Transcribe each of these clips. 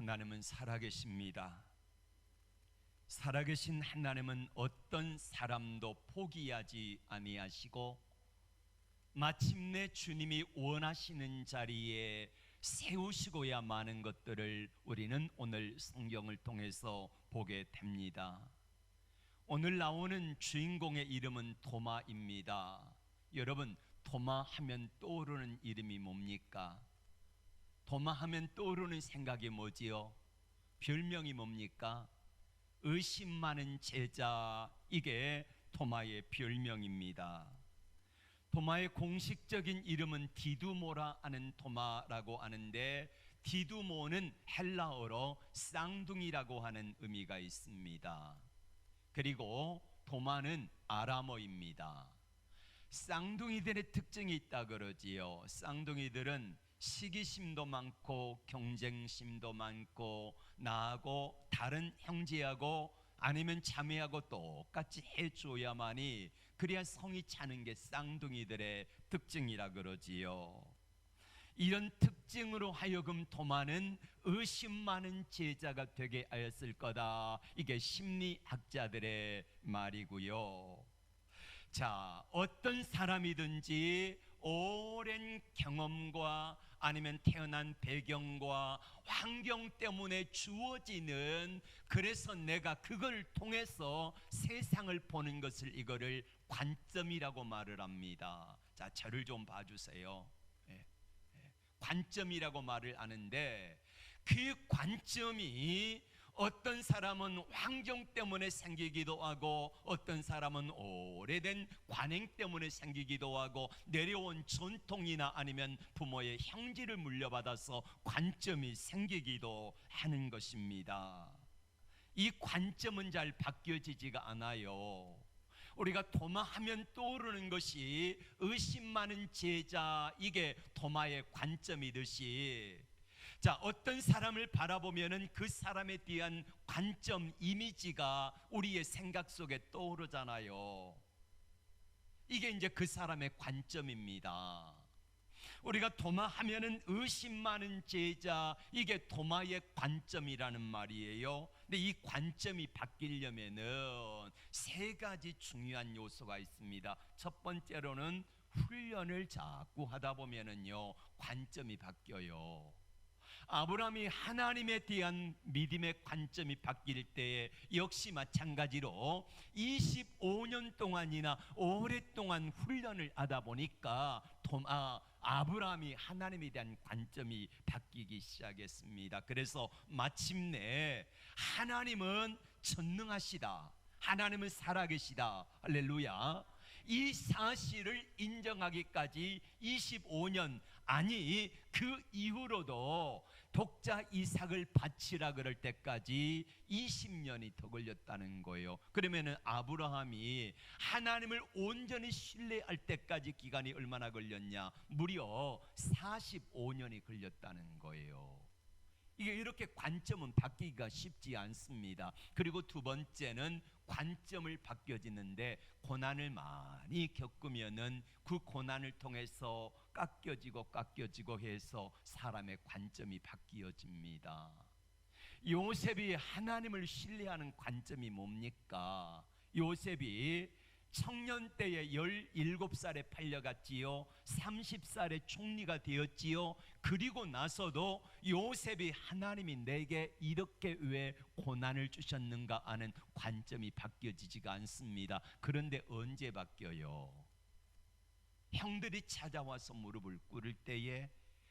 하나님은 살아계십니다. 살아계신 하나님은 어떤 사람도 포기하지 아니하시고 마침내 주님이 원하시는 자리에 세우시고야 마는 것들을 우리는 오늘 성경을 통해서 보게 됩니다. 오늘 나오는 주인공의 이름은 도마입니다. 여러분, 도마 하면 떠오르는 이름이 뭡니까? 도마 하면 떠오르는 생각이 뭐지요? 별명이 뭡니까? 의심 많은 제자, 이게 도마의 별명입니다. 도마의 공식적인 이름은 디두모라 하는 도마라고 하는데, 디두모는 헬라어로 쌍둥이라고 하는 의미가 있습니다. 그리고 도마는 아람어입니다. 쌍둥이들의 특징이 있다 그러지요. 쌍둥이들은 시기심도 많고 경쟁심도 많고 나하고 다른 형제하고 아니면 자매하고 똑같이 해줘야만이 그래야 성이 차는 게 쌍둥이들의 특징이라 그러지요. 이런 특징으로 하여금 도마는 의심 많은 제자가 되게 하였을 거다. 이게 심리학자들의 말이고요. 자, 어떤 사람이든지 오랜 경험과 아니면 태어난 배경과 환경 때문에 주어지는, 그래서 내가 그걸 통해서 세상을 보는 것을, 이거를 관점이라고 말을 합니다. 자, 저를 좀 봐주세요. 관점이라고 말을 하는데, 그 관점이 어떤 사람은 환경 때문에 생기기도 하고, 어떤 사람은 오래된 관행 때문에 생기기도 하고, 내려온 전통이나 아니면 부모의 형질을 물려받아서 관점이 생기기도 하는 것입니다. 이 관점은 잘 바뀌어지지가 않아요. 우리가 도마하면 떠오르는 것이 의심 많은 제자, 이게 도마의 관점이듯이, 자, 어떤 사람을 바라보면은 그 사람에 대한 관점, 이미지가 우리의 생각 속에 떠오르잖아요. 이게 이제 그 사람의 관점입니다. 우리가 도마하면은 의심 많은 제자, 이게 도마의 관점이라는 말이에요. 근데 이 관점이 바뀌려면은 세 가지 중요한 요소가 있습니다. 첫 번째로는 훈련을 자꾸 하다 보면은요, 관점이 바뀌어요. 아브라함이 하나님에 대한 믿음의 관점이 바뀔 때에 역시 마찬가지로 25년 동안이나 오랫동안 훈련을 하다 보니까 아브라함이 하나님에 대한 관점이 바뀌기 시작했습니다. 그래서 마침내 하나님은 전능하시다, 하나님은 살아계시다, 할렐루야, 이 사실을 인정하기까지 25년, 아니 그 이후로도 독자 이삭을 바치라 그럴 때까지 20년이 더 걸렸다는 거예요. 그러면은 아브라함이 하나님을 온전히 신뢰할 때까지 기간이 얼마나 걸렸냐? 무려 45년이 걸렸다는 거예요. 이게 이렇게 관점은 바뀌기가 쉽지 않습니다. 그리고 두 번째는 관점을 바뀌어지는데, 고난을 많이 겪으면은 그 고난을 통해서 깎여지고 해서 사람의 관점이 바뀌어집니다. 요셉이 하나님을 신뢰하는 관점이 뭡니까? 요셉이 청년 때에 17살에 팔려갔지요. 30살에 총리가 되었지요. 그리고 나서도 요셉이 하나님이 내게 이렇게 왜 고난을 주셨는가 하는 관점이 바뀌어지지가 않습니다. 그런데 언제 바뀌어요? 형들이 찾아와서 무릎을 꿇을 때에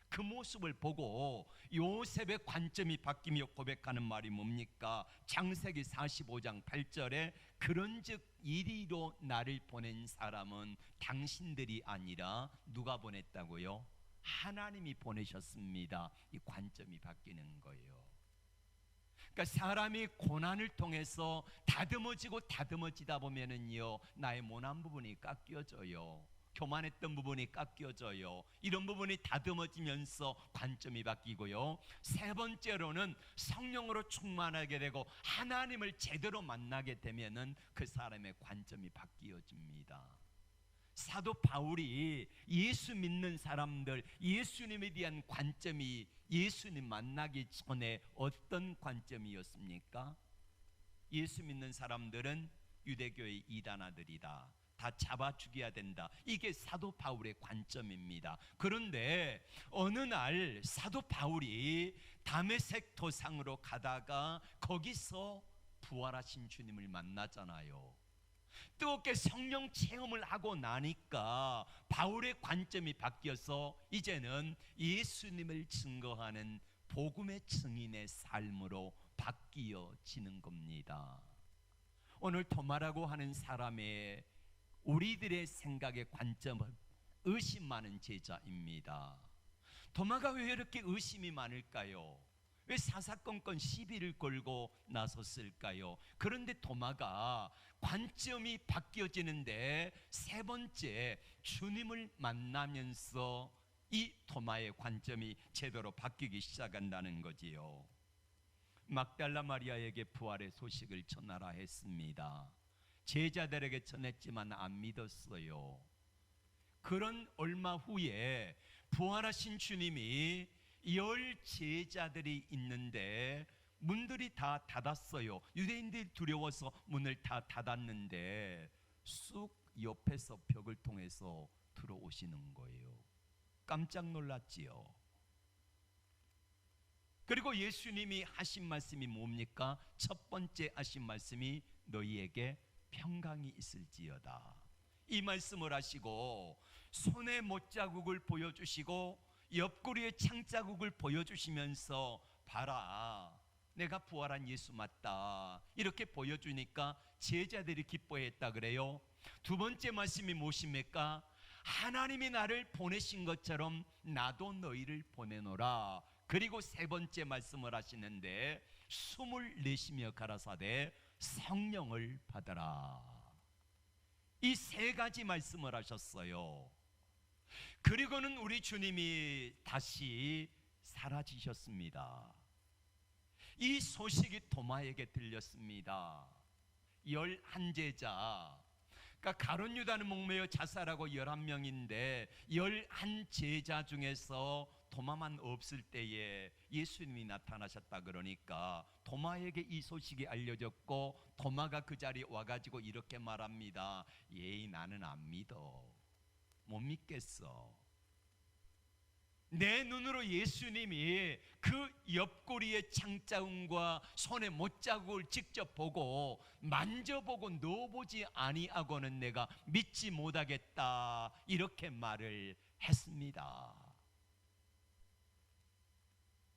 그 모습을 보고 요셉의 관점이 바뀌며 고백하는 말이 뭡니까? 창세기 45장 8절에 그런즉 이리로 나를 보낸 사람은 당신들이 아니라 누가 보냈다고요? 하나님이 보내셨습니다. 이 관점이 바뀌는 거예요. 그러니까 사람이 고난을 통해서 다듬어지다 보면은요, 나의 모난 부분이 깎여져요. 교만했던 부분이 깎여져요. 이런 부분이 다듬어지면서 관점이 바뀌고요. 세 번째로는 성령으로 충만하게 되고 하나님을 제대로 만나게 되면은 그 사람의 관점이 바뀌어집니다. 사도 바울이 예수 믿는 사람들, 예수님에 대한 관점이 예수님 만나기 전에 어떤 관점이었습니까? 예수 믿는 사람들은 유대교의 이단아들이다, 다 잡아 죽여야 된다, 이게 사도 바울의 관점입니다. 그런데 어느 날 사도 바울이 다메섹 도상으로 가다가 거기서 부활하신 주님을 만나잖아요. 뜨겁게 성령 체험을 하고 나니까 바울의 관점이 바뀌어서 이제는 예수님을 증거하는 복음의 증인의 삶으로 바뀌어지는 겁니다. 오늘 도마라고 하는 사람의 우리들의 생각의 관점은 의심 많은 제자입니다. 도마가 왜 이렇게 의심이 많을까요? 왜 사사건건 시비를 걸고 나섰을까요? 그런데 도마가 관점이 바뀌어지는데 세 번째, 주님을 만나면서 이 도마의 관점이 제대로 바뀌기 시작한다는 거지요. 막달라 마리아에게 부활의 소식을 전하라 했습니다. 제자들에게 전했지만 안 믿었어요. 그런 얼마 후에 부활하신 주님이 10 제자들이 있는데 문들이 다 닫았어요. 유대인들이 두려워서 문을 다 닫았는데 쑥 옆에서 벽을 통해서 들어오시는 거예요. 깜짝 놀랐지요. 그리고 예수님이 하신 말씀이 뭡니까? 첫 번째 하신 말씀이 너희에게 평강이 있을지어다, 이 말씀을 하시고 손의 못자국을 보여주시고 옆구리의 창자국을 보여주시면서 봐라, 내가 부활한 예수 맞다, 이렇게 보여주니까 제자들이 기뻐했다 그래요. 두 번째 말씀이 무엇입니까? 하나님이 나를 보내신 것처럼 나도 너희를 보내노라. 그리고 세 번째 말씀을 하시는데 숨을 내쉬며 가라사대 성령을 받아라. 이 세 가지 말씀을 하셨어요. 그리고는 우리 주님이 다시 사라지셨습니다. 이 소식이 도마에게 들렸습니다. 11제자, 그러니까 가룟 유다는 목매어 자살하고 11명인데 11제자 중에서 도마만 없을 때에 예수님이 나타나셨다 그러니까 도마에게 이 소식이 알려졌고 도마가 그 자리에 와가지고 이렇게 말합니다. 예이, 나는 안 믿어. 못 믿겠어. 내 눈으로 예수님이 그 옆구리의 창자국과 손의 못자국을 직접 보고 만져보고 넣어보지 아니하고는 내가 믿지 못하겠다, 이렇게 말을 했습니다.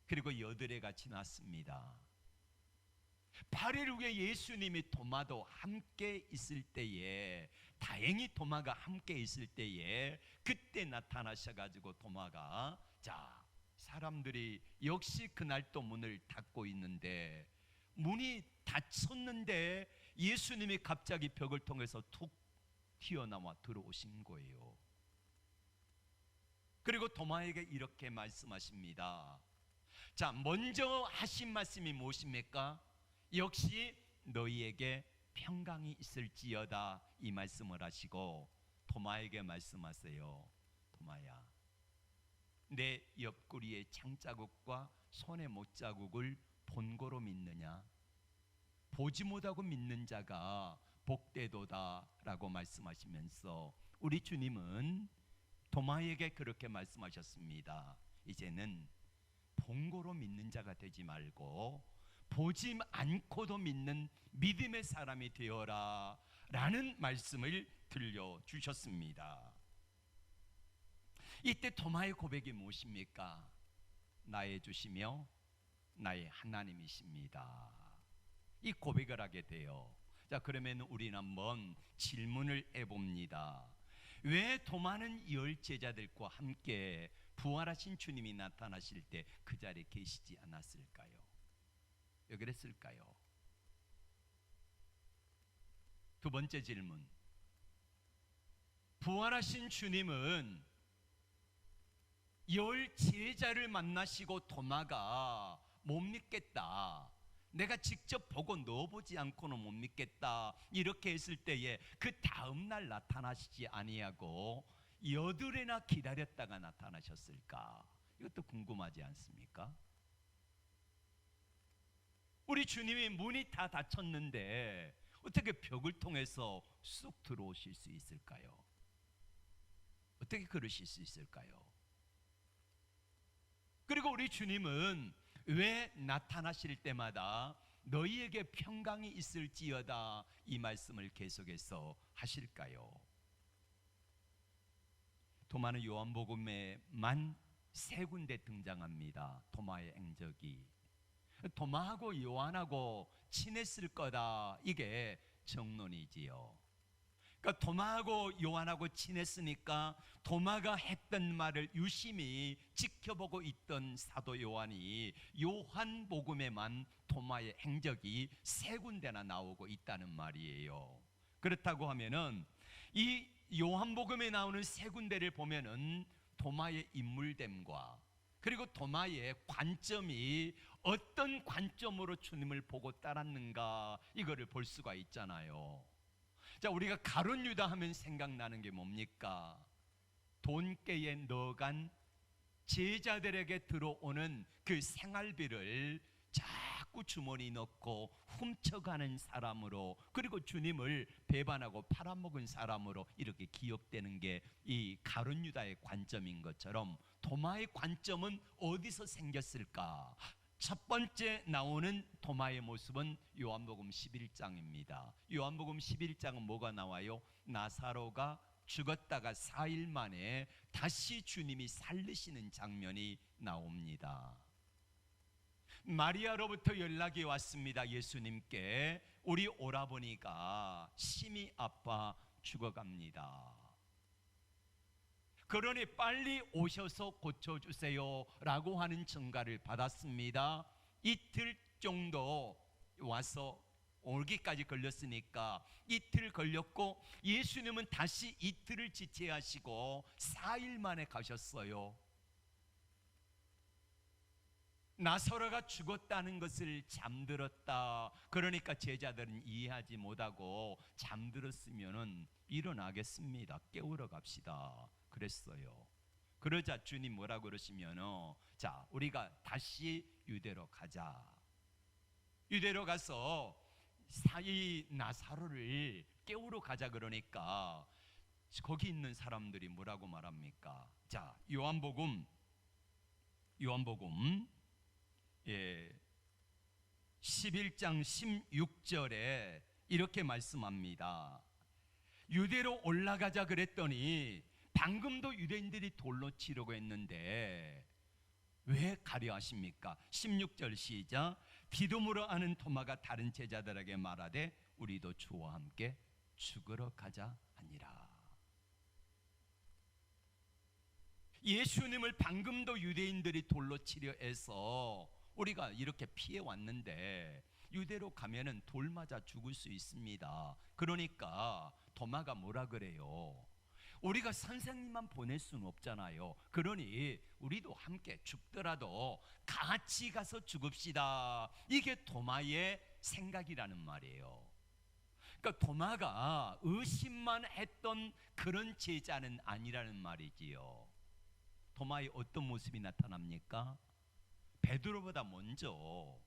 그리고 8해가 지났습니다. 8일 후에 예수님이 도마도 함께 있을 때에, 다행히 도마가 함께 있을 때에 그때 나타나셔가지고 도마가, 자, 사람들이 역시 그날 또 문을 닫고 있는데 문이 닫혔는데 예수님이 갑자기 벽을 통해서 툭 튀어나와 들어오신 거예요. 그리고 도마에게 이렇게 말씀하십니다. 자, 먼저 하신 말씀이 무엇입니까? 역시 너희에게 평강이 있을지어다, 이 말씀을 하시고 도마에게 말씀하세요. 도마야, 내 옆구리의 창자국과 손의 못자국을 본고로 믿느냐? 보지 못하고 믿는 자가 복되도다 라고 말씀하시면서 우리 주님은 도마에게 그렇게 말씀하셨습니다. 이제는 본고로 믿는 자가 되지 말고 보지 않고도 믿는 믿음의 사람이 되어라 라는 말씀을 들려주셨습니다. 이때 도마의 고백이 무엇입니까? 나의 주시며 나의 하나님이십니다, 이 고백을 하게 돼요. 자, 그러면 우리는 한번 질문을 해봅니다. 왜 도마는 10 제자들과 함께 부활하신 주님이 나타나실 때 그 자리에 계시지 않았을까요? 왜 그랬을까요? 두 번째 질문, 부활하신 주님은 10 제자를 만나시고 도마가 못 믿겠다, 내가 직접 보고 넣어보지 않고는 못 믿겠다. 이렇게 했을 때에 그 다음날 나타나시지 아니하고 여드레나 기다렸다가 나타나셨을까? 이것도 궁금하지 않습니까? 우리 주님이 문이 다 닫혔는데 어떻게 벽을 통해서 쑥 들어오실 수 있을까요? 어떻게 그러실 수 있을까요? 그리고 우리 주님은 왜 나타나실 때마다 너희에게 평강이 있을지어다 이 말씀을 계속해서 하실까요? 도마는 요한복음에만 3군데 등장합니다. 도마의 행적이. 도마하고 요한하고 친했을 거다. 이게 정론이지요. 그러니까 도마하고 요한하고 친했으니까 도마가 했던 말을 유심히 지켜보고 있던 사도 요한이 요한복음에만 도마의 행적이 3군데나 나오고 있다는 말이에요. 그렇다고 하면은 이 요한복음에 나오는 3군데를 보면은 도마의 인물됨과 그리고 도마의 관점이 어떤 관점으로 주님을 보고 따랐는가 이거를 볼 수가 있잖아요. 자, 우리가 가룟 유다 하면 생각나는 게 뭡니까? 돈깨에 넣어간 제자들에게 들어오는 그 생활비를 자꾸 주머니 넣고 훔쳐가는 사람으로, 그리고 주님을 배반하고 팔아먹은 사람으로 이렇게 기억되는 게 이 가룟 유다의 관점인 것처럼 도마의 관점은 어디서 생겼을까? 첫 번째 나오는 도마의 모습은 요한복음 11장입니다. 요한복음 11장은 뭐가 나와요? 나사로가 죽었다가 4일 만에 다시 주님이 살리시는 장면이 나옵니다. 마리아로부터 연락이 왔습니다. 예수님께 우리 오라버니가 심히 아파 죽어갑니다. 그러니 빨리 오셔서 고쳐주세요 라고 하는 전가를 받았습니다. 이틀 정도 와서 오기까지 걸렸으니까 이틀 걸렸고, 예수님은 다시 이틀을 지체하시고 4일 만에 가셨어요. 나사로가 죽었다는 것을 잠들었다. 그러니까 제자들은 이해하지 못하고 잠들었으면은 일어나겠습니다. 깨우러 갑시다. 그랬어요. 그러자 주님 뭐라고 그러시면은 자, 우리가 다시 유대로 가자. 유대로 가서 이 나사로를 깨우러 가자. 그러니까 거기 있는 사람들이 뭐라고 말합니까? 자, 요한복음 11장 16절에 이렇게 말씀합니다. 유대로 올라가자 그랬더니 방금도 유대인들이 돌로 치려고 했는데 왜 가려 하십니까? 16절 시작. 디도무로 아는 토마가 다른 제자들에게 말하되 우리도 주와 함께 죽으러 가자 하니라. 예수님을 방금도 유대인들이 돌로 치려 해서 우리가 이렇게 피해 왔는데 유대로 가면은 돌 맞아 죽을 수 있습니다. 그러니까 도마가 뭐라 그래요? 우리가 선생님만 보낼 수는 없잖아요. 그러니 우리도 함께 죽더라도 같이 가서 죽읍시다. 이게 도마의 생각이라는 말이에요. 그러니까 도마가 의심만 했던 그런 제자는 아니라는 말이지요. 도마의 어떤 모습이 나타납니까? 베드로보다 먼저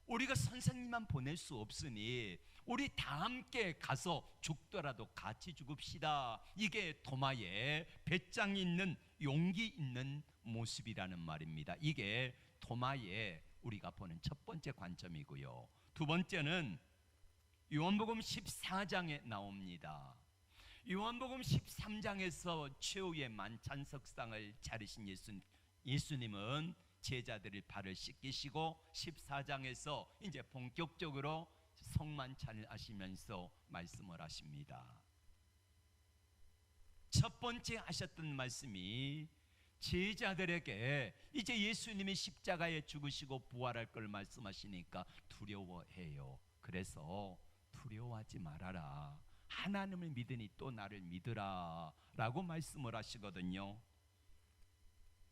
우리가 선생님만 보낼 수 없으니 우리 다 함께 가서 죽더라도 같이 죽읍시다. 이게 도마의 배짱 있는 용기 있는 모습이라는 말입니다. 이게 도마의 우리가 보는 첫 번째 관점이고요. 두 번째는 요한복음 14장에 나옵니다. 요한복음 13장에서 최후의 만찬석상을 차리신 예수님은 제자들의 발을 씻기시고 14장에서 이제 본격적으로 성만찬을 하시면서 말씀을 하십니다. 첫 번째 하셨던 말씀이 제자들에게 이제 예수님이 십자가에 죽으시고 부활할 걸 말씀하시니까 두려워해요. 그래서 두려워하지 말아라. 하나님을 믿으니 또 나를 믿으라 라고 말씀을 하시거든요.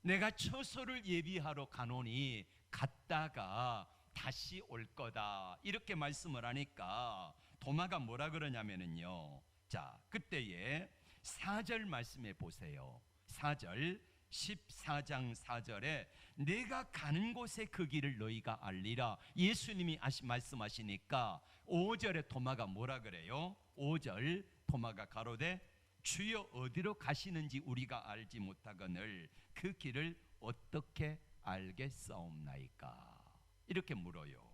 내가 처소를 예비하러 가노니 갔다가 다시 올 거다 이렇게 말씀을 하니까 도마가 뭐라 그러냐면은요, 자 그때에 4절 말씀해 보세요. 4절 14장 4절에 내가 가는 곳에 그 길을 너희가 알리라 예수님이 말씀하시니까 5절에 도마가 뭐라 그래요? 5절 도마가 가로되 주여 어디로 가시는지 우리가 알지 못하거늘 그 길을 어떻게 알겠사옵나이까 이렇게 물어요.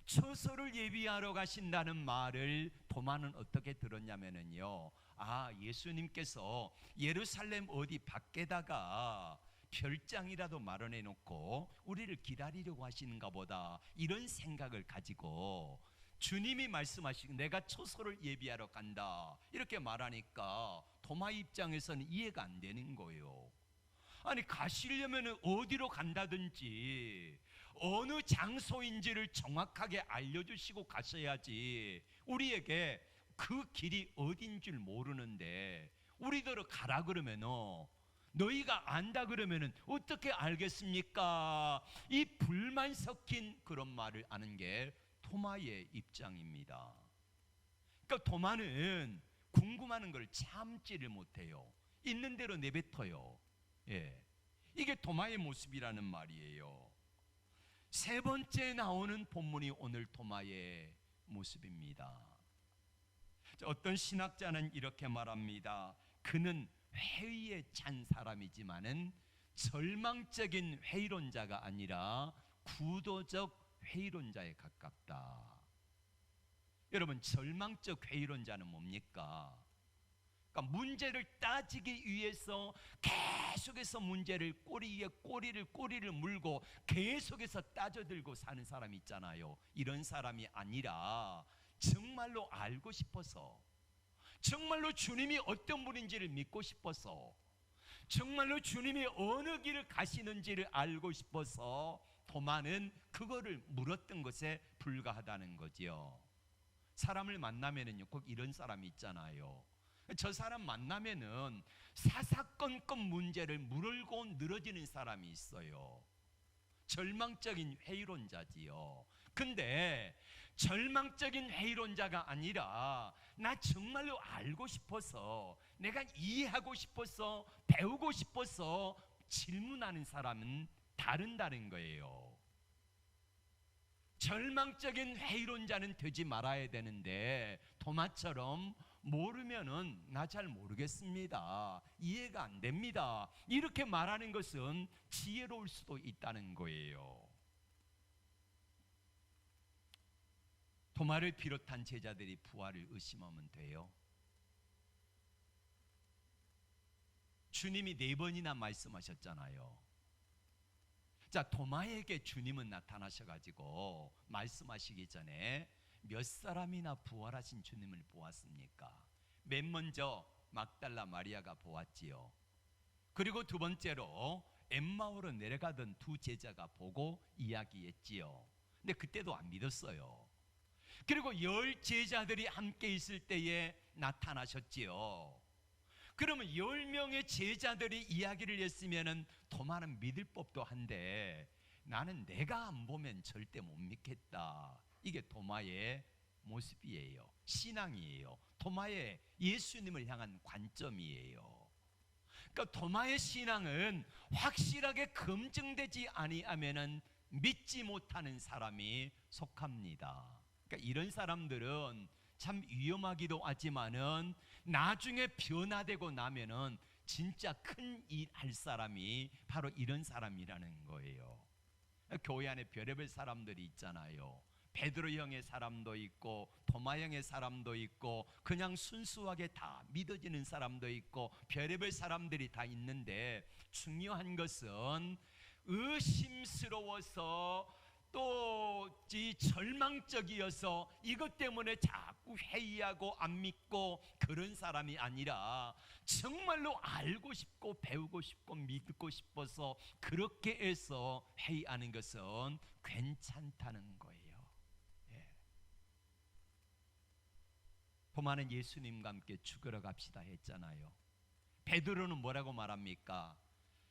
처소를 예비하러 가신다는 말을 도마는 어떻게 들었냐면요, 아 예수님께서 예루살렘 어디 밖에다가 별장이라도 마련해 놓고 우리를 기다리려고 하시는가 보다 이런 생각을 가지고 주님이 말씀하시고 내가 처소를 예비하러 간다 이렇게 말하니까 도마 입장에서는 이해가 안 되는 거예요. 아니 가시려면 어디로 간다든지 어느 장소인지를 정확하게 알려주시고 가셔야지 우리에게 그 길이 어딘 줄 모르는데 우리더러 가라 그러면 너희가 안다 그러면 어떻게 알겠습니까? 이 불만 섞인 그런 말을 하는 게 도마의 입장입니다. 그러니까 도마는 궁금한 걸 참지를 못해요. 있는 대로 내뱉어요. 예, 이게 도마의 모습이라는 말이에요. 세 번째 나오는 본문이 오늘 도마의 모습입니다. 어떤 신학자는 이렇게 말합니다. 그는 회의에 찬 사람이지만은 절망적인 회의론자가 아니라 구도적 회의론자에 가깝다. 여러분 절망적 회의론자는 뭡니까? 그러니까 문제를 따지기 위해서 계속해서 문제를 꼬리를 물고 계속해서 따져들고 사는 사람이 있잖아요. 이런 사람이 아니라 정말로 알고 싶어서, 정말로 주님이 어떤 분인지를 믿고 싶어서, 정말로 주님이 어느 길을 가시는지를 알고 싶어서 도마는 그거를 물었던 것에 불과하다는 거지요. 사람을 만나면은요 꼭 이런 사람이 있잖아요. 저 사람 만나면은 사사건건 문제를 물고 늘어지는 사람이 있어요. 절망적인 회의론자지요. 근데 절망적인 회의론자가 아니라 나 정말로 알고 싶어서, 내가 이해하고 싶어서, 배우고 싶어서 질문하는 사람은 다른 거예요. 절망적인 회의론자는 되지 말아야 되는데 도마처럼 모르면은 나 잘 모르겠습니다, 이해가 안 됩니다 이렇게 말하는 것은 지혜로울 수도 있다는 거예요. 도마를 비롯한 제자들이 부활을 의심하면 돼요? 주님이 4번이나 말씀하셨잖아요. 자, 도마에게 주님은 나타나셔가지고 말씀하시기 전에 몇 사람이나 부활하신 주님을 보았습니까? 맨 먼저 막달라 마리아가 보았지요. 그리고 두 번째로 엠마오로 내려가던 두 제자가 보고 이야기했지요. 근데 그때도 안 믿었어요. 그리고 10 제자들이 함께 있을 때에 나타나셨지요. 그러면 10명의 제자들이 이야기를 했으면 도마는 믿을 법도 한데 나는 내가 안 보면 절대 못 믿겠다. 이게 도마의 모습이에요. 신앙이에요. 도마의 예수님을 향한 관점이에요. 그러니까 도마의 신앙은 확실하게 검증되지 아니하면은 믿지 못하는 사람이 속합니다. 그러니까 이런 사람들은 참 위험하기도 하지만은 나중에 변화되고 나면은 진짜 큰 일 할 사람이 바로 이런 사람이라는 거예요. 교회 안에 별의별 사람들이 있잖아요. 베드로 형의 사람도 있고 도마 형의 사람도 있고 그냥 순수하게 다 믿어지는 사람도 있고 별의별 사람들이 다 있는데 중요한 것은 의심스러워서 또 절망적이어서 이것 때문에 자꾸 회의하고 안 믿고 그런 사람이 아니라 정말로 알고 싶고 배우고 싶고 믿고 싶어서 그렇게 해서 회의하는 것은 괜찮다는 거예요. 예. 도마는 예수님과 함께 죽으러 갑시다 했잖아요. 베드로는 뭐라고 말합니까?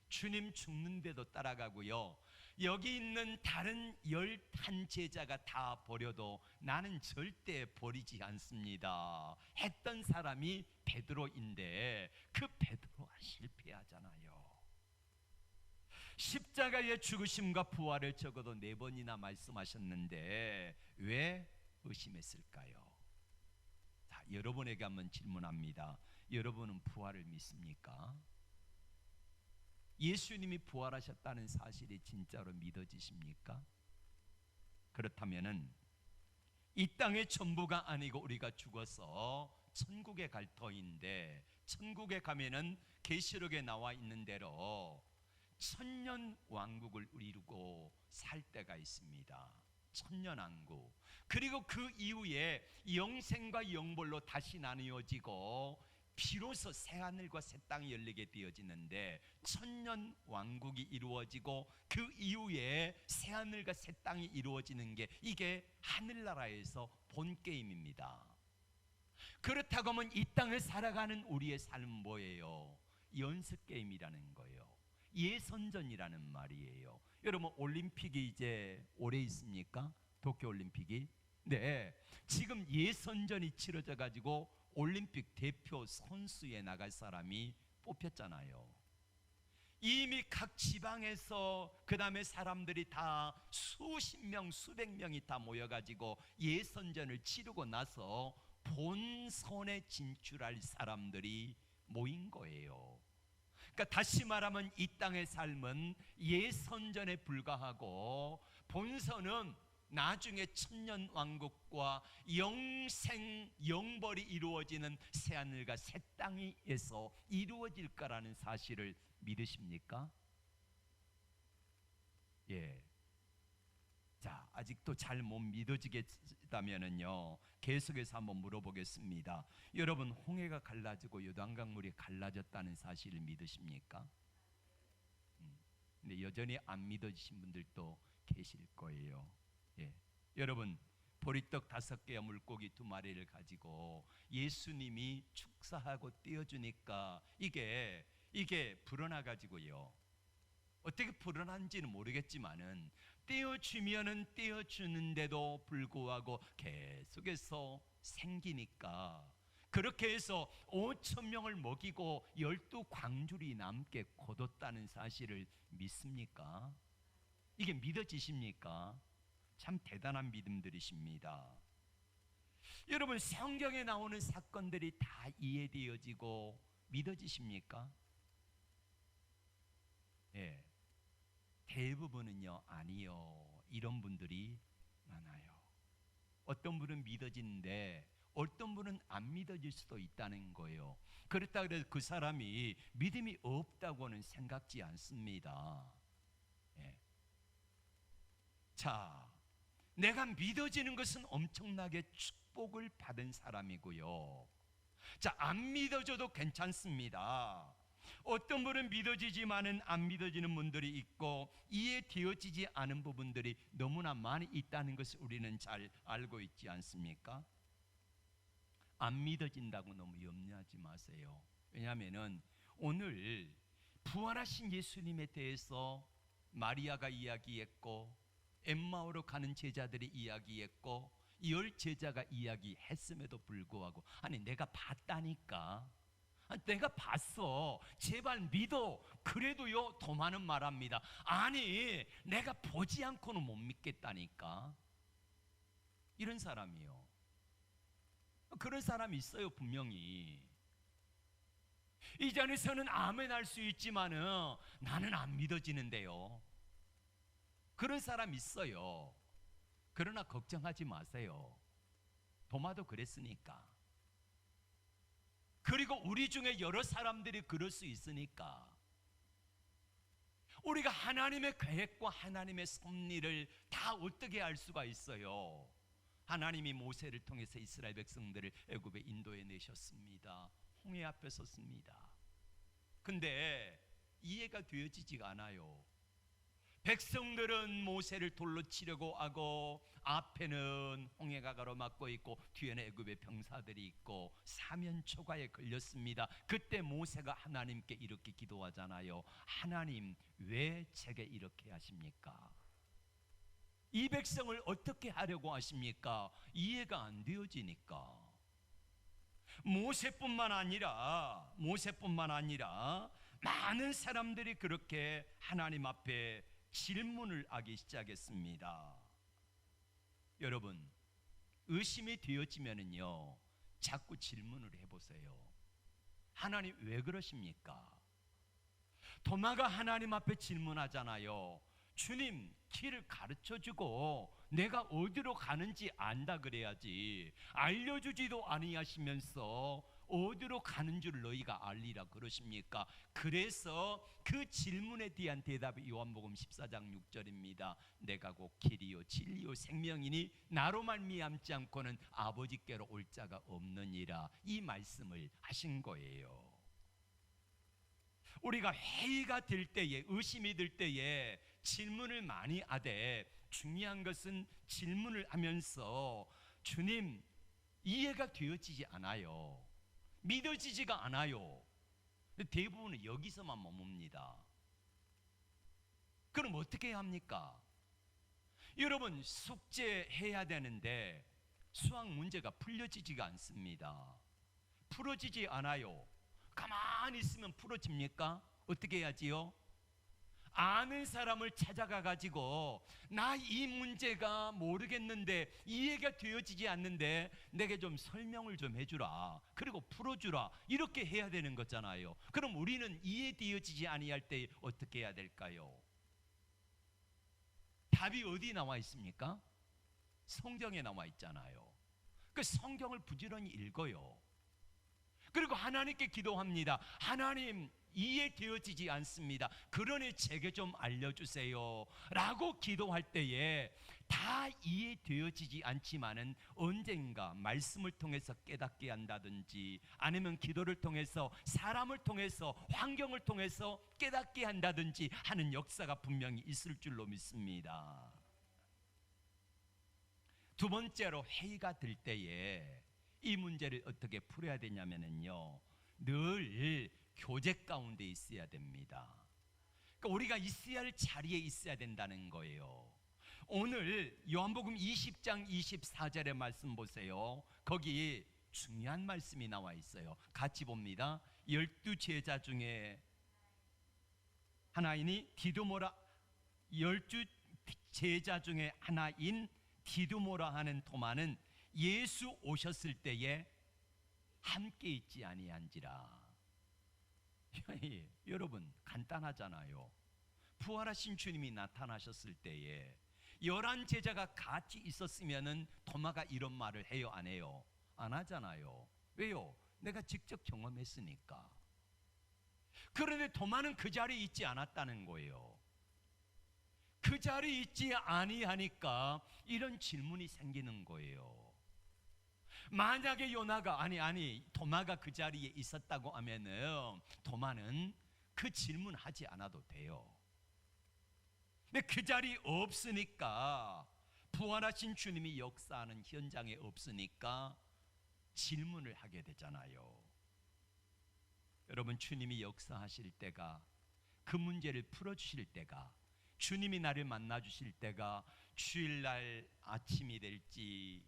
주님 죽는데도 따라가고요. 여기 있는 다른 11 제자가 다 버려도 나는 절대 버리지 않습니다 했던 사람이 베드로인데 그 베드로가 실패하잖아요. 십자가의 죽으심과 부활을 적어도 4번이나 말씀하셨는데 왜 의심했을까요? 자, 여러분에게 한번 질문합니다. 여러분은 부활을 믿습니까? 예수님이 부활하셨다는 사실이 진짜로 믿어지십니까? 그렇다면은 이 땅의 전부가 아니고 우리가 죽어서 천국에 갈 터인데, 천국에 가면은 계시록에 나와 있는 대로 천년 왕국을 이루고 살 때가 있습니다. 천년 왕국. 그리고 그 이후에 영생과 영벌로 다시 나누어지고 비로소 새하늘과 새 땅이 열리게 되어지는데, 천년 왕국이 이루어지고 그 이후에 새하늘과 새 땅이 이루어지는 게 이게 하늘나라에서 본 게임입니다. 그렇다고 하면 이 땅을 살아가는 우리의 삶은 뭐예요? 연습 게임이라는 거예요. 예선전이라는 말이에요. 여러분, 올림픽이 이제 올해 있습니까? 도쿄올림픽이? 네, 지금 예선전이 치러져 가지고 올림픽 대표 선수에 나갈 사람이 뽑혔잖아요. 이미 각 지방에서 그 다음에 사람들이 다 수십 명 수백 명이 다 모여가지고 예선전을 치르고 나서 본선에 진출할 사람들이 모인 거예요. 그러니까 다시 말하면 이 땅의 삶은 예선전에 불과하고 본선은 나중에 천년 왕국과 영생 영벌이 이루어지는 새하늘과 새 땅에서 이루어질 거라는 사실을 믿으십니까? 예. 자, 아직도 잘 못 믿어지겠다면은요, 계속해서 한번 물어보겠습니다. 여러분, 홍해가 갈라지고 요단강물이 갈라졌다는 사실을 믿으십니까? 근데 여전히 안 믿어지신 분들도 계실 거예요. 예. 여러분, 보리떡 5개와 물고기 2마리를 가지고 예수님이 축사하고 떼어주니까 이게 불어나 가지고요, 어떻게 불어난지는 모르겠지만은 떼어주면은 떼어주는데도 불구하고 계속해서 생기니까, 그렇게 해서 5,000명을 먹이고 12광줄이 남게 거뒀다는 사실을 믿습니까? 이게 믿어지십니까? 참 대단한 믿음들이십니다. 여러분, 성경에 나오는 사건들이 다 이해되어지고 믿어지십니까? 예. 대부분은요, 아니요, 이런 분들이 많아요. 어떤 분은 믿어지는데 어떤 분은 안 믿어질 수도 있다는 거예요. 그렇다고 해서 그 사람이 믿음이 없다고는 생각지 않습니다. 예. 자, 내가 믿어지는 것은 엄청나게 축복을 받은 사람이고요. 자, 안 믿어져도 괜찮습니다. 어떤 분은 믿어지지만은 안 믿어지는 분들이 있고 이해되어지지 않은 부분들이 너무나 많이 있다는 것을 우리는 잘 알고 있지 않습니까? 안 믿어진다고 너무 염려하지 마세요. 왜냐하면은 오늘 부활하신 예수님에 대해서 마리아가 이야기했고 엠마오로 가는 제자들이 이야기했고 10 제자가 이야기했음에도 불구하고, 아니 내가 봤다니까, 내가 봤어, 제발 믿어, 그래도요 더 많은 말합니다. 아니 내가 보지 않고는 못 믿겠다니까. 이런 사람이요, 그런 사람이 있어요. 분명히 이 자리에서는 아멘 할 수 있지만은 나는 안 믿어지는데요, 그런 사람 있어요. 그러나 걱정하지 마세요. 도마도 그랬으니까. 그리고 우리 중에 여러 사람들이 그럴 수 있으니까 우리가 하나님의 계획과 하나님의 섭리를 다 어떻게 알 수가 있어요? 하나님이 모세를 통해서 이스라엘 백성들을 애굽에 인도해 내셨습니다. 홍해 앞에 섰습니다. 근데 이해가 되어지지가 않아요. 백성들은 모세를 돌로 치려고 하고 앞에는 홍해가 가로막고 있고 뒤에는 애굽의 병사들이 있고 사면초가에 걸렸습니다. 그때 모세가 하나님께 이렇게 기도하잖아요. 하나님, 왜 제게 이렇게 하십니까? 이 백성을 어떻게 하려고 하십니까? 이해가 안 되어지니까. 모세뿐만 아니라 많은 사람들이 그렇게 하나님 앞에 질문을 하기 시작했습니다. 여러분, 의심이 되어지면은요, 자꾸 질문을 해보세요. 하나님 왜 그러십니까? 도마가 하나님 앞에 질문하잖아요. 주님, 길을 가르쳐주고 내가 어디로 가는지 안다 그래야지, 알려주지도 아니하시면서 어디로 가는 줄 너희가 알리라 그러십니까? 그래서 그 질문에 대한 대답이 요한복음 14장 6절입니다. 내가 곧 길이요 진리요 생명이니 나로 말미암지 않고는 아버지께로 올 자가 없느니라, 이 말씀을 하신 거예요. 우리가 회의가 될 때에, 의심이 들 때에 질문을 많이 하되, 중요한 것은 질문을 하면서 주님, 이해가 되어지지 않아요, 믿어지지가 않아요. 대부분은 여기서만 머뭅니다. 그럼 어떻게 해야 합니까? 여러분, 숙제해야 되는데 수학 문제가 풀려지지가 않습니다. 풀어지지 않아요. 가만히 있으면 풀어집니까? 어떻게 해야지요? 아는 사람을 찾아가 가지고 나 이 문제가 모르겠는데, 이해가 되어지지 않는데 내게 좀 설명을 좀 해주라, 그리고 풀어주라, 이렇게 해야 되는 거잖아요. 그럼 우리는 이해되어지지 아니할 때 어떻게 해야 될까요? 답이 어디 나와 있습니까? 성경에 나와 있잖아요. 그 성경을 부지런히 읽어요. 그리고 하나님께 기도합니다. 하나님, 이해되어지지 않습니다. 그러니 제게 좀 알려주세요 라고 기도할 때에 다 이해되어지지 않지만은 언젠가 말씀을 통해서 깨닫게 한다든지, 아니면 기도를 통해서, 사람을 통해서, 환경을 통해서 깨닫게 한다든지 하는 역사가 분명히 있을 줄로 믿습니다. 두 번째로, 회의가 될 때에 이 문제를 어떻게 풀어야 되냐면요, 늘 교제 가운데 있어야 됩니다. 그러니까 우리가 있어야 할 자리에 있어야 된다는 거예요. 오늘 요한복음 20장 24절의 말씀 보세요. 거기 중요한 말씀이 나와 있어요. 같이 봅니다. 12제자 중에 하나이니 디두모라, 12제자 중에 하나인 디두모라 하는 도마는 예수 오셨을 때에 함께 있지 아니한지라. 여러분, 간단하잖아요. 부활하신 주님이 나타나셨을 때에 11 제자가 같이 있었으면은 도마가 이런 말을 해요, 안 해요? 안 하잖아요. 왜요? 내가 직접 경험했으니까. 그런데 도마는 그 자리에 있지 않았다는 거예요. 그 자리에 있지 아니하니까 이런 질문이 생기는 거예요. 만약에 요나가 도마가 그 자리에 있었다고 하면은 도마는 그 질문하지 않아도 돼요. 근데 그 자리에 없으니까, 부활하신 주님이 역사하는 현장에 없으니까 질문을 하게 되잖아요. 여러분, 주님이 역사하실 때가, 그 문제를 풀어주실 때가, 주님이 나를 만나주실 때가 주일날 아침이 될지,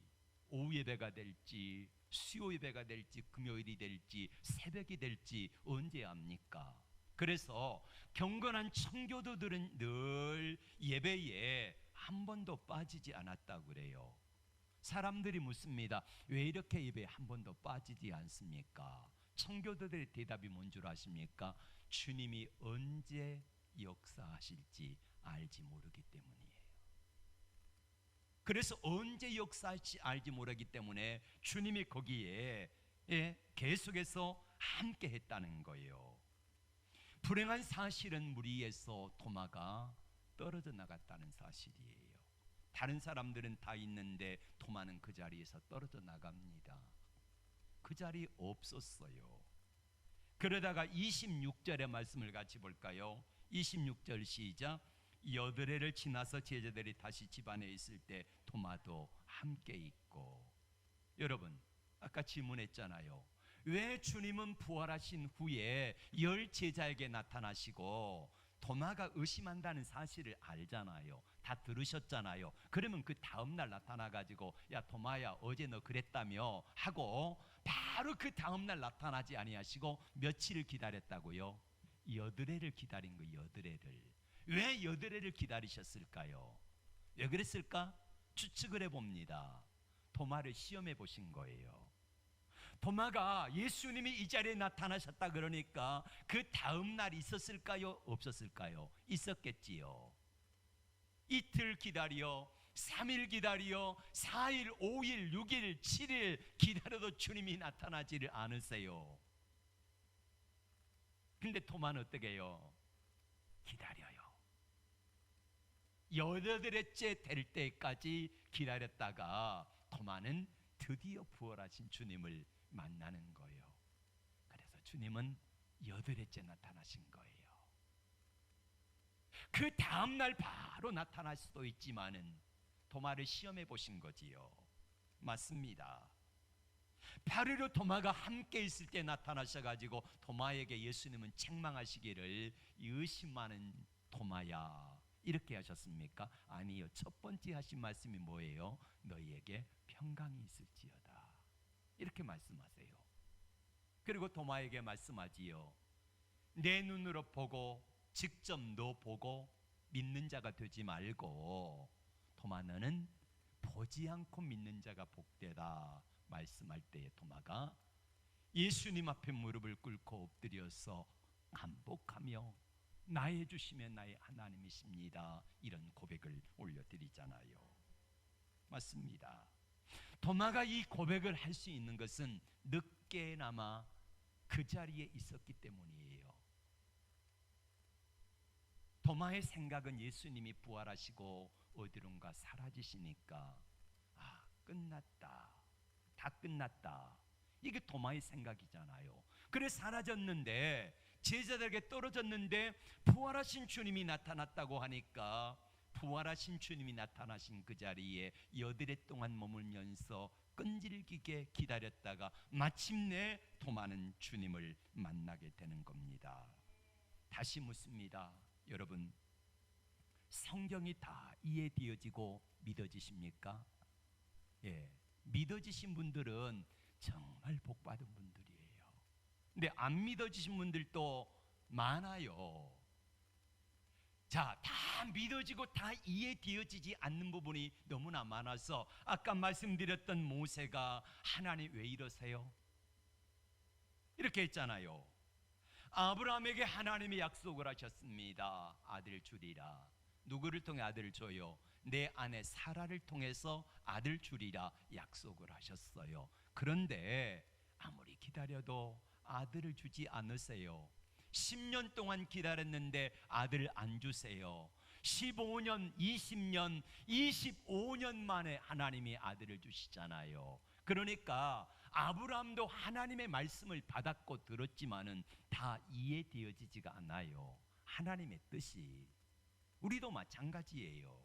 오후 예배가 될지, 수요 예배가 될지, 금요일이 될지, 새벽이 될지 언제 압니까? 그래서 경건한 청교도들은 늘 예배에 한 번도 빠지지 않았다고 그래요. 사람들이 묻습니다. 왜 이렇게 예배에 한 번도 빠지지 않습니까? 청교도들의 대답이 뭔 줄 아십니까? 주님이 언제 역사하실지 알지 모르기 때문이에요. 그래서 언제 역사할지 알지 모르기 때문에 주님이 거기에 계속해서 함께 했다는 거예요. 불행한 사실은 무리에서 도마가 떨어져 나갔다는 사실이에요. 다른 사람들은 다 있는데 도마는 그 자리에서 떨어져 나갑니다. 그 자리에 없었어요. 그러다가 26절의 말씀을 같이 볼까요? 26절 시작. 여드레를 지나서 제자들이 다시 집안에 있을 때 도마도 함께 있고. 여러분, 아까 질문했잖아요. 왜 주님은 부활하신 후에 10 제자에게 나타나시고 도마가 의심한다는 사실을 알잖아요. 다 들으셨잖아요. 그러면 그 다음날 나타나가지고 야 도마야 어제 너 그랬다며 하고 바로 그 다음날 나타나지 아니하시고 며칠을 기다렸다고요? 여드레를 기다린 거예요. 여드레를. 왜 여드레를 기다리셨을까요? 왜 그랬을까? 추측을 해봅니다. 도마를 시험해 보신 거예요. 도마가 예수님이 이 자리에 나타나셨다 그러니까 그 다음 날 있었을까요? 없었을까요? 있었겠지요. 이틀 기다려, 3일 기다려, 4일, 5일, 6일, 7일 기다려도 주님이 나타나지를 않으세요. 근데 도마는 어떻게 해요? 기다려요. 8일째 될 때까지 기다렸다가 도마는 드디어 부활하신 주님을 만나는 거예요. 그래서 주님은 8일째 나타나신 거예요. 그 다음날 바로 나타날 수도 있지만은 도마를 시험해 보신 거지요. 맞습니다. 바로 도마가 함께 있을 때 나타나셔가지고 도마에게 예수님은 책망하시기를 의심하는 도마야 이렇게 하셨습니까? 아니요. 첫 번째 하신 말씀이 뭐예요? 너희에게 평강이 있을지어다 이렇게 말씀하세요. 그리고 도마에게 말씀하지요. 내 눈으로 보고 직접 너 보고 믿는 자가 되지 말고 도마 너는 보지 않고 믿는 자가 복되다 말씀할 때에 도마가 예수님 앞에 무릎을 꿇고 엎드려서 간복하며 나의 주시면 나의 하나님이십니다 이런 고백을 올려드리잖아요. 맞습니다. 도마가 이 고백을 할 수 있는 것은 늦게나마 그 자리에 있었기 때문이에요. 도마의 생각은 예수님이 부활하시고 어디론가 사라지시니까 끝났다, 다 끝났다, 이게 도마의 생각이잖아요. 그래 사라졌는데 제자들에게 떨어졌는데 부활하신 주님이 나타났다고 하니까 부활하신 주님이 나타나신 그 자리에 8일 동안 머물면서 끈질기게 기다렸다가 마침내 도마는 주님을 만나게 되는 겁니다. 다시 묻습니다. 여러분, 성경이 다 이해되어지고 믿어지십니까? 예, 믿어지신 분들은 정말 복받은 분들이에요. 근데 안 믿어지신 분들도 많아요. 자, 다 믿어지고 다 이해되어지지 않는 부분이 너무나 많아서 아까 말씀드렸던 모세가 하나님 왜 이러세요? 이렇게 했잖아요. 아브라함에게 하나님이 약속을 하셨습니다. 아들 주리라. 누구를 통해 아들을 줘요? 내 아내 사라를 통해서 아들 주리라 약속을 하셨어요. 그런데 아무리 기다려도 아들을 주지 않으세요. 10년 동안 기다렸는데 아들 안 주세요. 15년, 20년, 25년 만에 하나님이 아들을 주시잖아요. 그러니까 아브라함도 하나님의 말씀을 받았고 들었지만은 다 이해되어지지가 않아요. 하나님의 뜻이. 우리도 마찬가지예요.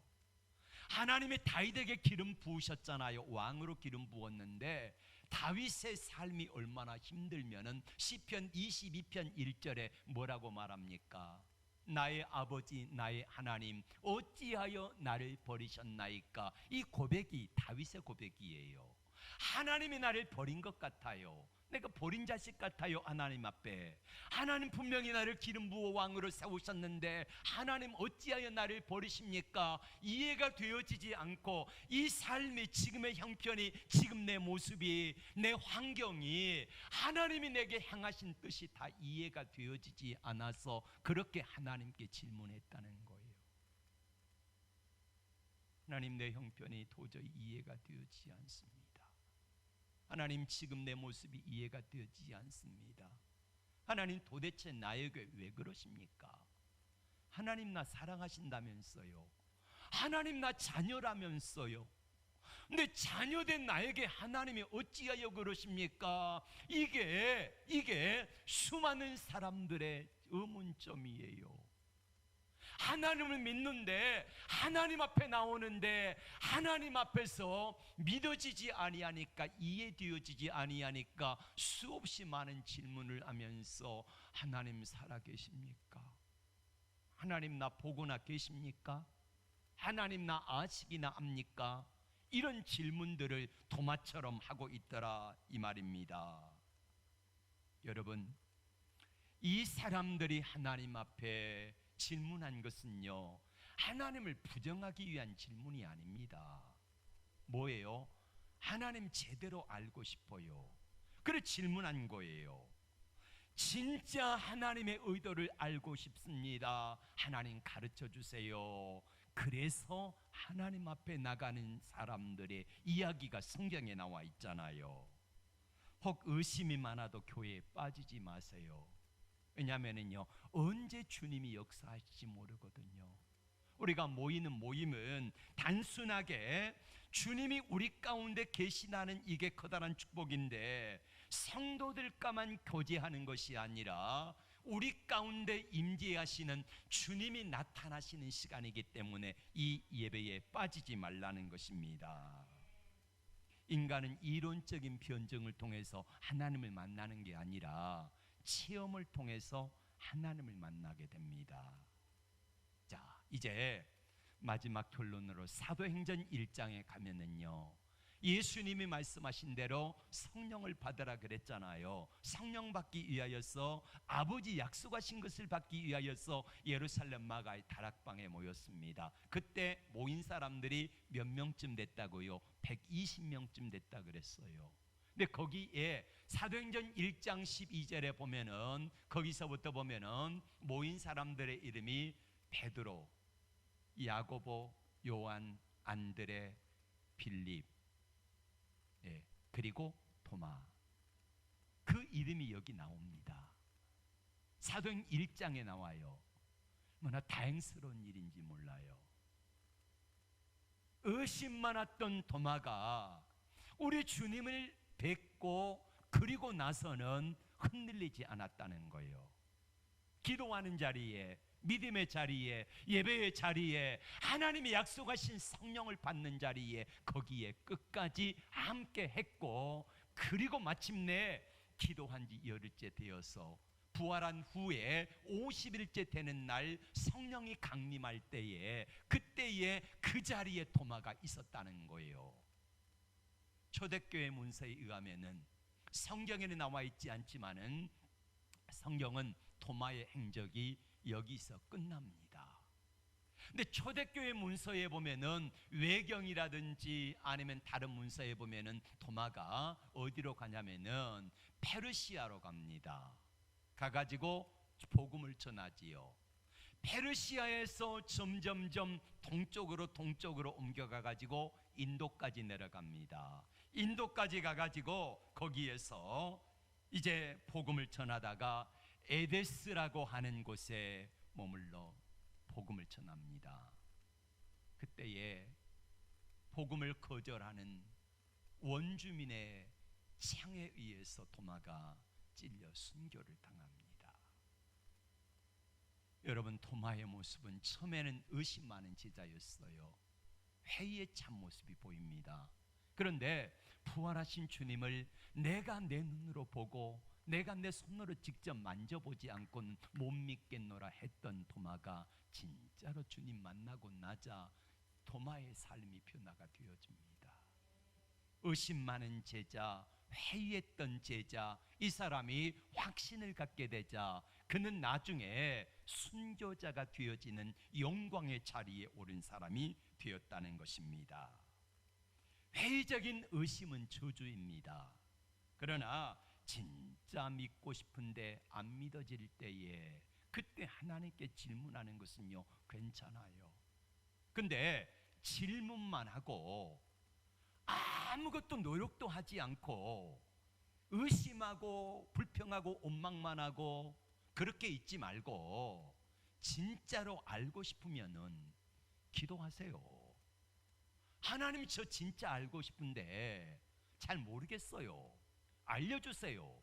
하나님의 다윗에게 기름 부으셨잖아요. 왕으로 기름 부었는데 다윗의 삶이 얼마나 힘들면은 시편 22편 1절에 뭐라고 말합니까? 나의 아버지 나의 하나님 어찌하여 나를 버리셨나이까? 이 고백이 다윗의 고백이에요. 하나님이 나를 버린 것 같아요. 내가 버린 자식 같아요. 하나님 앞에 하나님 분명히 나를 기름 부어 왕으로 세우셨는데 하나님 어찌하여 나를 버리십니까? 이해가 되어지지 않고 이 삶이 지금의 형편이 지금 내 모습이 내 환경이 하나님이 내게 향하신 뜻이 다 이해가 되어지지 않아서 그렇게 하나님께 질문했다는 거예요. 하나님 내 형편이 도저히 이해가 되어지지 않습니다. 하나님 지금 내 모습이 이해가 되어지지 않습니다. 하나님 도대체 나에게 왜 그러십니까? 하나님 나 사랑하신다면서요. 하나님 나 자녀라면서요. 근데 자녀된 나에게 하나님이 어찌하여 그러십니까? 이게 수많은 사람들의 의문점이에요. 하나님을 믿는데 하나님 앞에 나오는데 하나님 앞에서 믿어지지 아니하니까, 이해되어지지 아니하니까 수없이 많은 질문을 하면서 하나님 살아계십니까? 하나님 나 보고나 계십니까? 하나님 나 아시기나 합니까? 이런 질문들을 도마처럼 하고 있더라 이 말입니다. 여러분, 이 사람들이 하나님 앞에 질문한 것은요, 하나님을 부정하기 위한 질문이 아닙니다. 뭐예요? 하나님 제대로 알고 싶어요. 그래 질문한 거예요. 진짜 하나님의 의도를 알고 싶습니다. 하나님 가르쳐 주세요. 그래서 하나님 앞에 나가는 사람들의 이야기가 성경에 나와 있잖아요. 혹 의심이 많아도 교회에 빠지지 마세요. 왜냐하면요, 언제 주님이 역사하실지 모르거든요. 우리가 모이는 모임은 단순하게 주님이 우리 가운데 계시다는 이게 커다란 축복인데, 성도들과만 교제하는 것이 아니라 우리 가운데 임재하시는 주님이 나타나시는 시간이기 때문에 이 예배에 빠지지 말라는 것입니다. 인간은 이론적인 변증을 통해서 하나님을 만나는 게 아니라 체험을 통해서 하나님을 만나게 됩니다. 자, 이제 마지막 결론으로 사도행전 1장에 가면은요, 예수님이 말씀하신 대로 성령을 받으라 그랬잖아요. 성령 받기 위하여서, 아버지 약속하신 것을 받기 위하여서 예루살렘 마가의 다락방에 모였습니다. 그때 모인 사람들이 몇 명쯤 됐다고요? 120명쯤 됐다 그랬어요. 근데 거기에 사도행전 1장 12절에 보면은, 거기서부터 보면은 모인 사람들의 이름이 베드로, 야고보, 요한, 안드레, 빌립, 그리고 도마, 그 이름이 여기 나옵니다. 사도행 1장에 나와요. 뭐나 다행스러운 일인지 몰라요. 의심 많았던 도마가 우리 주님을 뵙고 그리고 나서는 흔들리지 않았다는 거예요. 기도하는 자리에, 믿음의 자리에, 예배의 자리에, 하나님이 약속하신 성령을 받는 자리에, 거기에 끝까지 함께 했고, 그리고 마침내 기도한 지 열흘째 되어서 부활한 후에 50일째 되는 날 성령이 강림할 때에, 그때에 그 자리에 도마가 있었다는 거예요. 초대교회 문서에 의하면은, 성경에는 나와 있지 않지만은 성경은 도마의 행적이 여기서 끝납니다. 근데 초대교회 문서에 보면은, 외경이라든지 아니면 다른 문서에 보면은 도마가 어디로 가냐면은 페르시아로 갑니다. 가가지고 복음을 전하지요. 페르시아에서 점점점 동쪽으로 옮겨가가지고 인도까지 내려갑니다. 인도까지 가가지고 거기에서 이제 복음을 전하다가 에데스라고 하는 곳에 머물러 복음을 전합니다. 그때에 복음을 거절하는 원주민의 창에 의해서 도마가 찔려 순교를 당합니다. 여러분, 도마의 모습은 처음에는 의심 많은 제자였어요. 회의의 참모습이 보입니다. 그런데 부활하신 주님을 내가 내 눈으로 보고 내가 내 손으로 직접 만져보지 않고는 못 믿겠노라 했던 도마가 진짜로 주님 만나고 나자 도마의 삶이 변화가 되어집니다. 의심 많은 제자, 회의했던 제자, 이 사람이 확신을 갖게 되자 그는 나중에 순교자가 되어지는 영광의 자리에 오른 사람이 되었다는 것입니다. 회의적인 의심은 저주입니다. 그러나 진짜 믿고 싶은데 안 믿어질 때에, 그때 하나님께 질문하는 것은요, 괜찮아요. 근데 질문만 하고 아무것도 노력도 하지 않고 의심하고 불평하고 원망만 하고 그렇게 있지 말고, 진짜로 알고 싶으면은 기도하세요. 하나님, 저 진짜 알고 싶은데 잘 모르겠어요. 알려주세요.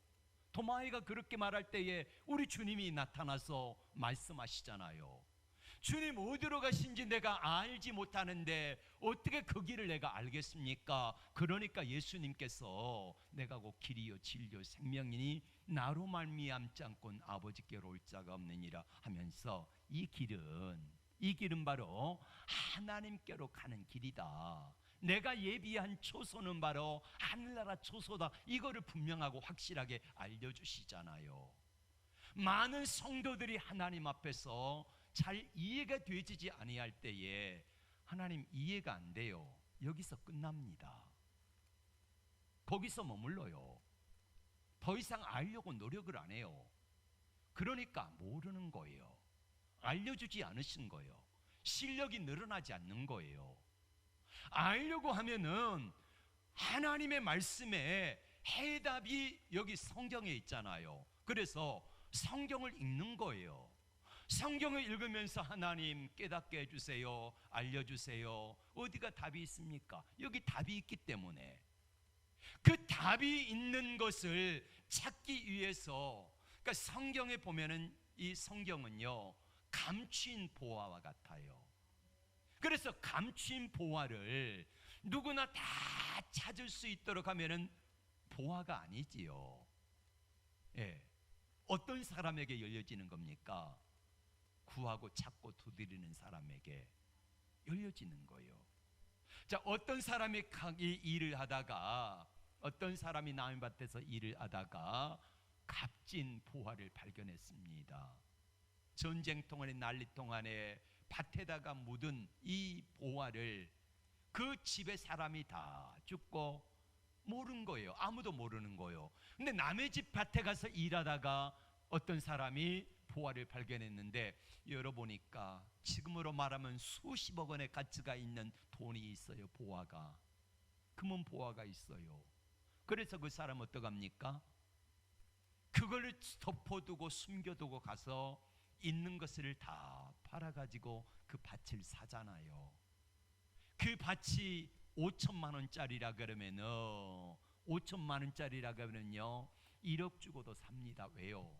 도마이가 그렇게 말할 때에 우리 주님이 나타나서 말씀하시잖아요. 주님 어디로 가신지 내가 알지 못하는데 어떻게 그 길을 내가 알겠습니까? 그러니까 예수님께서 내가 곧 길이요 진리요 생명이니 나로 말미암지 않고는 아버지께로 올 자가 없느니라 하면서 이 길은 바로 하나님께로 가는 길이다. 내가 예비한 초소는 바로 하늘나라 초소다. 이거를 분명하고 확실하게 알려주시잖아요. 많은 성도들이 하나님 앞에서 잘 이해가 되지 아니할 때에 하나님 이해가 안 돼요. 여기서 끝납니다. 거기서 머물러요. 더 이상 알려고 노력을 안 해요. 그러니까 모르는 거예요. 알려주지 않으신 거예요. 실력이 늘어나지 않는 거예요. 알려고 하면은 하나님의 말씀에 해답이 여기 성경에 있잖아요. 그래서 성경을 읽는 거예요. 성경을 읽으면서 하나님 깨닫게 해주세요. 알려주세요. 어디가 답이 있습니까? 여기 답이 있기 때문에 그 답이 있는 것을 찾기 위해서, 그러니까 성경에 보면은 이 성경은요 감추인 보화와 같아요. 그래서 감추인 보화를 누구나 다 찾을 수 있도록 하면은 보화가 아니지요. 예. 어떤 사람에게 열려지는 겁니까? 구하고 찾고 두드리는 사람에게 열려지는 거예요. 자, 어떤 사람이 일을 하다가, 어떤 사람이 남의 밭에서 일을 하다가 값진 보화를 발견했습니다. 전쟁통 안에 난리통 안에 밭에다가 묻은 이 보화를 그 집의 사람이 다 죽고 모르는 거예요. 아무도 모르는 거예요. 근데 남의 집 밭에 가서 일하다가 어떤 사람이 보화를 발견했는데 열어보니까 지금으로 말하면 수십억 원의 가치가 있는 돈이 있어요. 보화가, 금은 보화가 있어요. 그래서 그 사람 어떡합니까? 그걸 덮어두고 숨겨두고 가서 있는 것을 다 팔아가지고 그 밭을 사잖아요. 그 밭이 5천만 원짜리라 그러면은 5천만 원짜리라 그러면요 1억 주고도 삽니다. 왜요?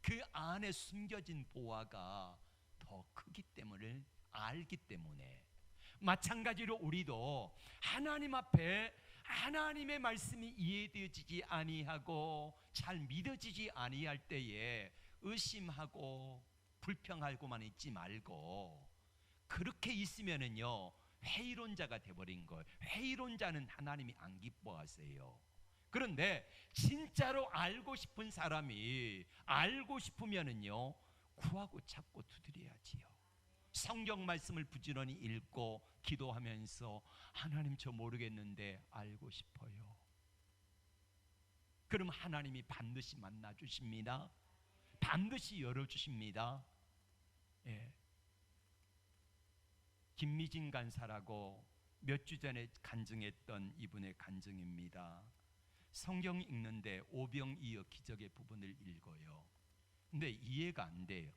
그 안에 숨겨진 보화가 더 크기 때문에, 알기 때문에. 마찬가지로 우리도 하나님 앞에 하나님의 말씀이 이해되어지지 아니하고 잘 믿어지지 아니할 때에 의심하고 불평하고만 있지 말고, 그렇게 있으면은요 회의론자가 돼버린 거예요. 회의론자는 하나님이 안 기뻐하세요. 그런데 진짜로 알고 싶은 사람이 알고 싶으면은요 구하고 찾고 두드려야지요. 성경 말씀을 부지런히 읽고 기도하면서 하나님 저 모르겠는데 알고 싶어요. 그럼 하나님이 반드시 만나 주십니다. 반드시 열어 주십니다. 예. 김미진 간사라고 몇 주 전에 간증했던 이분의 간증입니다. 성경 읽는데 오병이어 기적의 부분을 읽어요. 근데 이해가 안 돼요.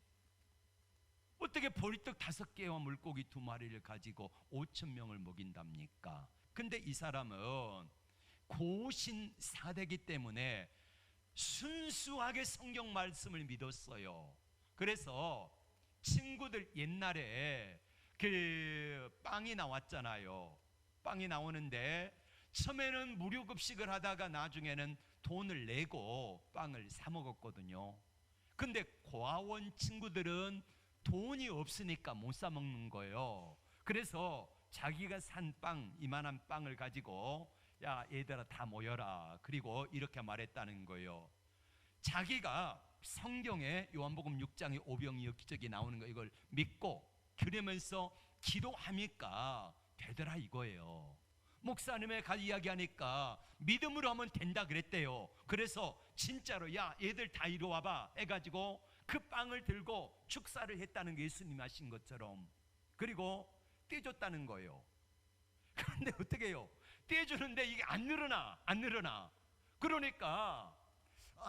어떻게 보리떡 5개와 물고기 2마리를 가지고 5천 명을 먹인답니까? 근데 이 사람은 고신 사대기 때문에 순수하게 성경 말씀을 믿었어요. 그래서 친구들 옛날에 그 빵이 나왔잖아요. 빵이 나오는데 처음에는 무료 급식을 하다가 나중에는 돈을 내고 빵을 사 먹었거든요. 근데 고아원 친구들은 돈이 없으니까 못 사 먹는 거예요. 그래서 자기가 산 빵, 이만한 빵을 가지고 야 얘들아 다 모여라, 그리고 이렇게 말했다는 거예요. 자기가 성경에 요한복음 6장에 오병이어 기적이 나오는 거 이걸 믿고 그러면서 기도하니까 되더라 이거예요. 목사님의 이야기하니까 믿음으로 하면 된다 그랬대요. 그래서 진짜로 야 얘들 다 이리 와봐 해가지고 그 빵을 들고 축사를 했다는 게 예수님 하신 것처럼. 그리고 떼줬다는 거예요. 그런데 어떻게 해요? 떼주는데 이게 안 늘어나. 그러니까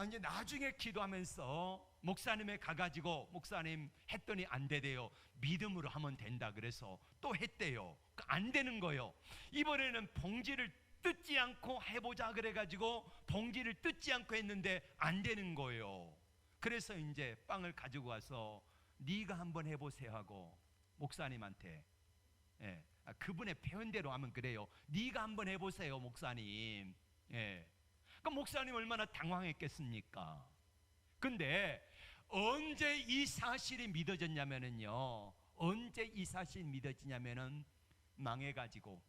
이제 나중에 기도하면서 목사님에 가가지고 목사님 했더니 안 되대요. 믿음으로 하면 된다 그래서 또 했대요. 안 되는 거예요. 이번에는 봉지를 뜯지 않고 해보자 그래가지고 봉지를 뜯지 않고 했는데 안 되는 거예요. 그래서 이제 빵을 가지고 와서 네가 한번 해보세요 하고 목사님한테. 예. 그분의 표현대로 하면 그래요. 네가 한번 해보세요, 목사님. 예. 그럼 목사님 얼마나 당황했겠습니까? 근데 언제 이 사실이 믿어졌냐면은요, 언제 이 사실이 믿어지냐면은 망해가지고,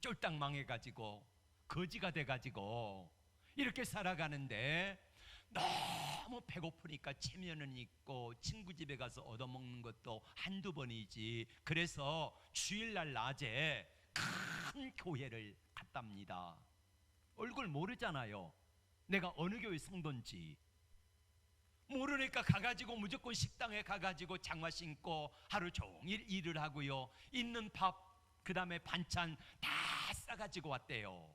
쫄딱 망해가지고, 거지가 돼가지고 이렇게 살아가는데, 너무 배고프니까 체면은 있고 친구 집에 가서 얻어먹는 것도 한두 번이지. 그래서 주일날 낮에 큰 교회를 갔답니다. 얼굴 모르잖아요. 내가 어느 교회 성도인지 모르니까 가가지고 무조건 식당에 가가지고 장화 신고 하루 종일 일을 하고요, 있는 밥 그 다음에 반찬 다 싸가지고 왔대요.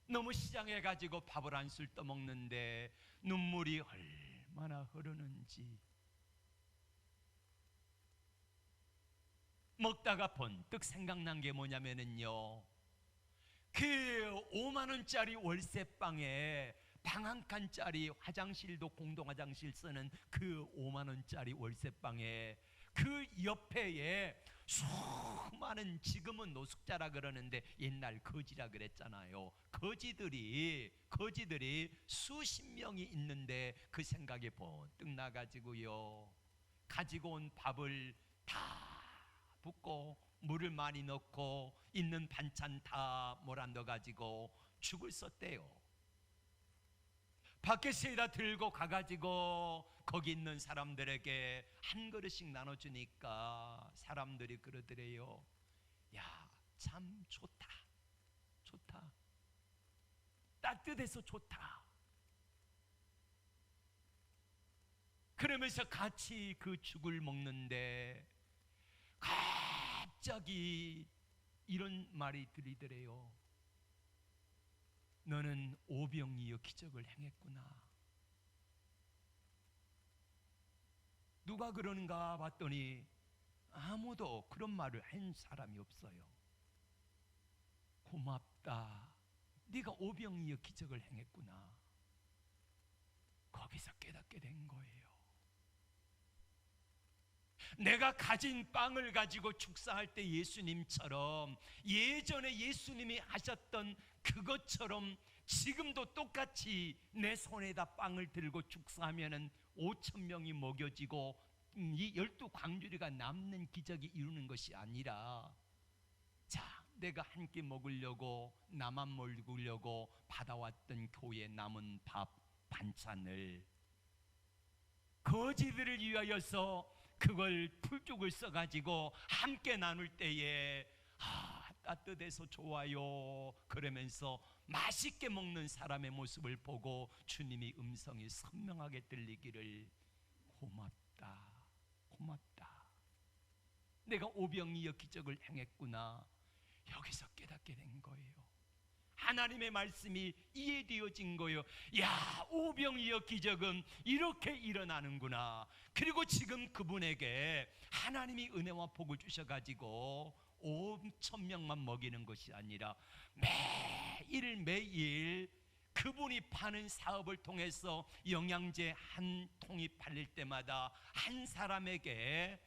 너무 시장에 가지고 밥을 한술 떠먹는데 눈물이 얼마나 흐르는지. 먹다가 번뜩 생각난 게 뭐냐면은요, 그 5만 원짜리 월세방에 방 한 칸짜리 화장실도 공동 화장실 쓰는 그 5만 원짜리 월세방에 그 옆에 수많은, 지금은 노숙자라 그러는데 옛날 거지라 그랬잖아요. 거지들이 수십 명이 있는데 그 생각에 번뜩 나가지고요, 가지고 온 밥을 다 붓고 물을 많이 넣고 있는 반찬 다 몰아 넣어가지고 죽을 썼대요. 밖에서다 들고 가가지고 거기 있는 사람들에게 한 그릇씩 나눠주니까 사람들이 그러더래요. 야, 참 좋다, 좋다, 따뜻해서 좋다. 그러면서 같이 그 죽을 먹는데 갑자기 이런 말이 들리더래요. 너는 오병이어 기적을 행했구나. 누가 그러는가 봤더니 아무도 그런 말을 한 사람이 없어요. 고맙다, 네가 오병이어 기적을 행했구나. 거기서 깨닫게 된 거예요. 내가 가진 빵을 가지고 축사할 때 예수님처럼, 예전에 예수님이 하셨던 그것처럼 지금도 똑같이 내 손에다 빵을 들고 축사하면은 5천 명이 먹여지고 이 12광주리가 남는 기적이 이루는 것이 아니라, 자, 내가 한 끼 먹으려고, 나만 먹으려고 받아왔던 교회 남은 밥 반찬을 거지들을 위하여서 그걸 풀쪽을 써가지고 함께 나눌 때에 따뜻해서 좋아요 그러면서 맛있게 먹는 사람의 모습을 보고 주님이 음성이 선명하게 들리기를, 고맙다, 고맙다, 내가 오병이어 기적을 행했구나. 여기서 깨닫게 된 거예요. 하나님의 말씀이 이해되어진 거예요. 야, 오병이어 기적은 이렇게 일어나는구나. 그리고 지금 그분에게 하나님이 은혜와 복을 주셔가지고 5천 명만 먹이는 것이 아니라 매일 그분이 파는 사업을 통해서 영양제 한 통이 팔릴 때마다 한 사람에게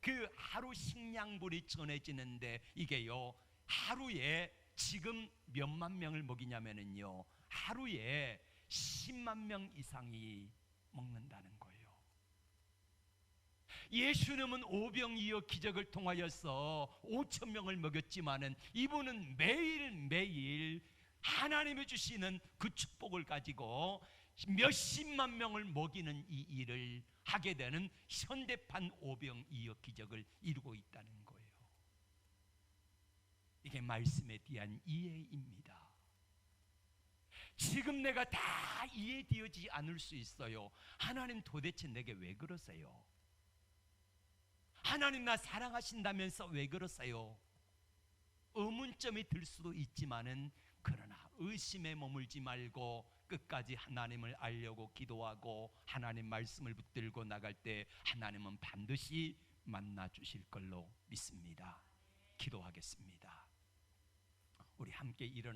그 하루 식량불이 전해지는데, 이게요 하루에 지금 몇만 명을 먹이냐면은요, 하루에 10만 명 이상이 먹는다는 거예요. 예수님은 오병이어 기적을 통하여서 5천 명을 먹였지만은 이분은 매일매일 하나님이 주시는 그 축복을 가지고 몇십만 명을 먹이는 이 일을 하게 되는 현대판 오병이어 기적을 이루고 있다는 거예요. 이게 말씀에 대한 이해입니다. 지금 내가 다 이해되어지지 않을 수 있어요. 하나님 도대체 내게 왜 그러세요? 하나님 나 사랑하신다면서 왜 그러세요? 의문점이 들 수도 있지만은, 그러나 의심에 머물지 말고 끝까지 하나님을 알려고 기도하고 하나님 말씀을 붙들고 나갈 때 하나님은 반드시 만나 주실 걸로 믿습니다. 기도하겠습니다. 우리 함께 일어나